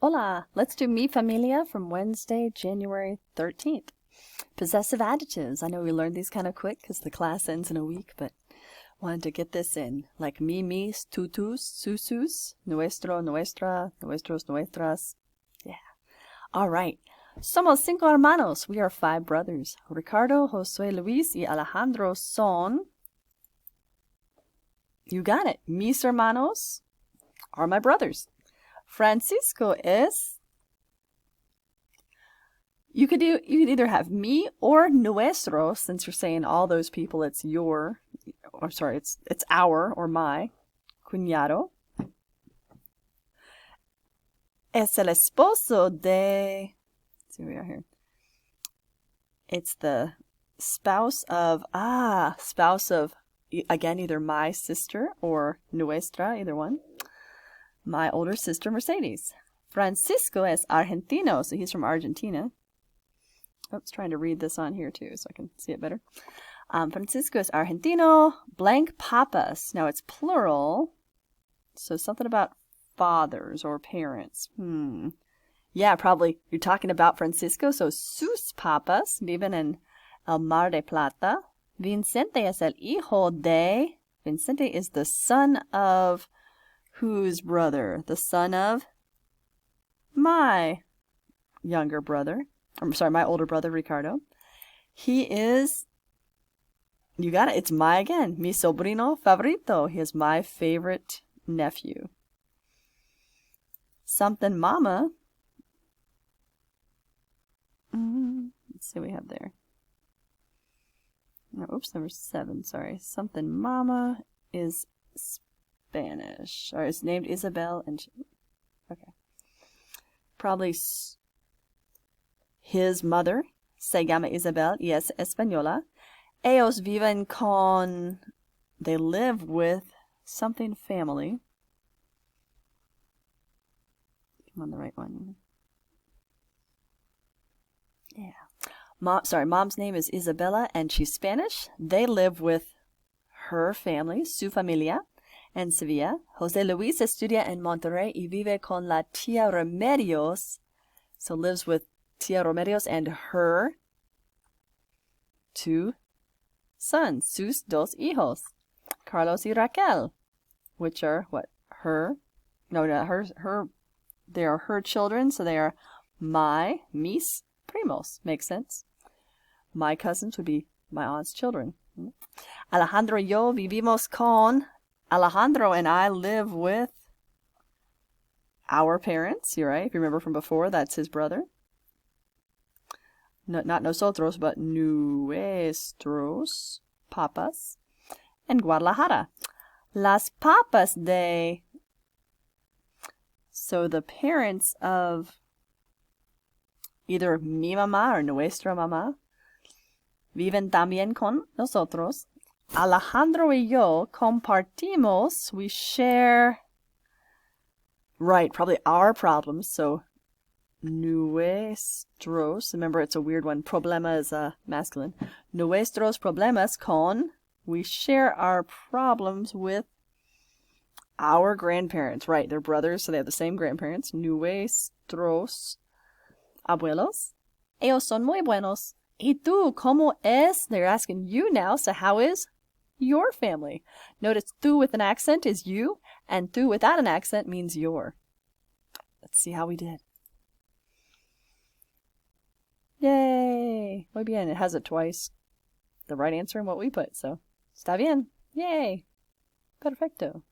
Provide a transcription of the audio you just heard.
Hola! Let's do mi familia from Wednesday, January 13th. Possessive adjectives. I know we learned these kind of quick because the class ends in a week, but wanted to get this in. Like mi, mis, tu, tus, sus, sus, nuestro, nuestra, nuestros, nuestras. Yeah. All right. Somos cinco hermanos. We are 5 brothers. Ricardo, José Luis, y Alejandro son... You got it. Mis hermanos are my brothers. Francisco is... You could either have me or nuestro, since you're saying all those people, it's your, or sorry, it's our or my. Cuñado. Es el esposo de... Let's see where we are here. It's the spouse of, again, either my sister or nuestra, either one. My older sister, Mercedes. Francisco es argentino, so he's from Argentina. I was trying to read this on here too so I can see it better. Francisco es argentino, blank papas. Now it's plural, so something about fathers or parents. Yeah, probably you're talking about Francisco, so sus papas viven en el Mar de Plata. Vicente es el hijo de... Vicente is the son of... Whose brother? The son of my younger brother. I'm sorry, my older brother, Ricardo. He is, you got it, it's my again, mi sobrino favorito. He is my favorite nephew. Something mama. Let's see what we have there. No, oops, number 7, sorry. Something mama is Spanish. Or it's named Isabel and she, okay. Probably his mother se llama Isabel y es española. Ellos viven con... They live with something family. I'm on the right one. Yeah. Mom's name is Isabella and she's Spanish. They live with her family, su familia, en Sevilla. José Luis estudia en Monterrey y vive con la tía Remedios. So lives with Tia Remedios and her 2 sons, sus 2 hijos, Carlos y Raquel, which are what? Her? No, her. They are her children, so they are mis primos. Makes sense. My cousins would be my aunt's children. Alejandro y yo vivimos con... Alejandro and I live with our parents. You're right. If you remember from before, that's his brother. No, not nosotros, but nuestros papas. En Guadalajara. Las papas de... So the parents of either mi mamá or nuestra mamá viven también con nosotros. Alejandro y yo compartimos, we share, right, probably our problems, so nuestros, remember it's a weird one, problema is masculine, nuestros problemas con, we share our problems with our grandparents, right, they're brothers, so they have the same grandparents, nuestros abuelos, ellos son muy buenos, y tú, ¿cómo es? They're asking you now, so how is your family? Notice tú with an accent is you, and tú without an accent means your. Let's see how we did. Yay! Muy bien. It has it twice. The right answer and what we put, so está bien. Yay! Perfecto.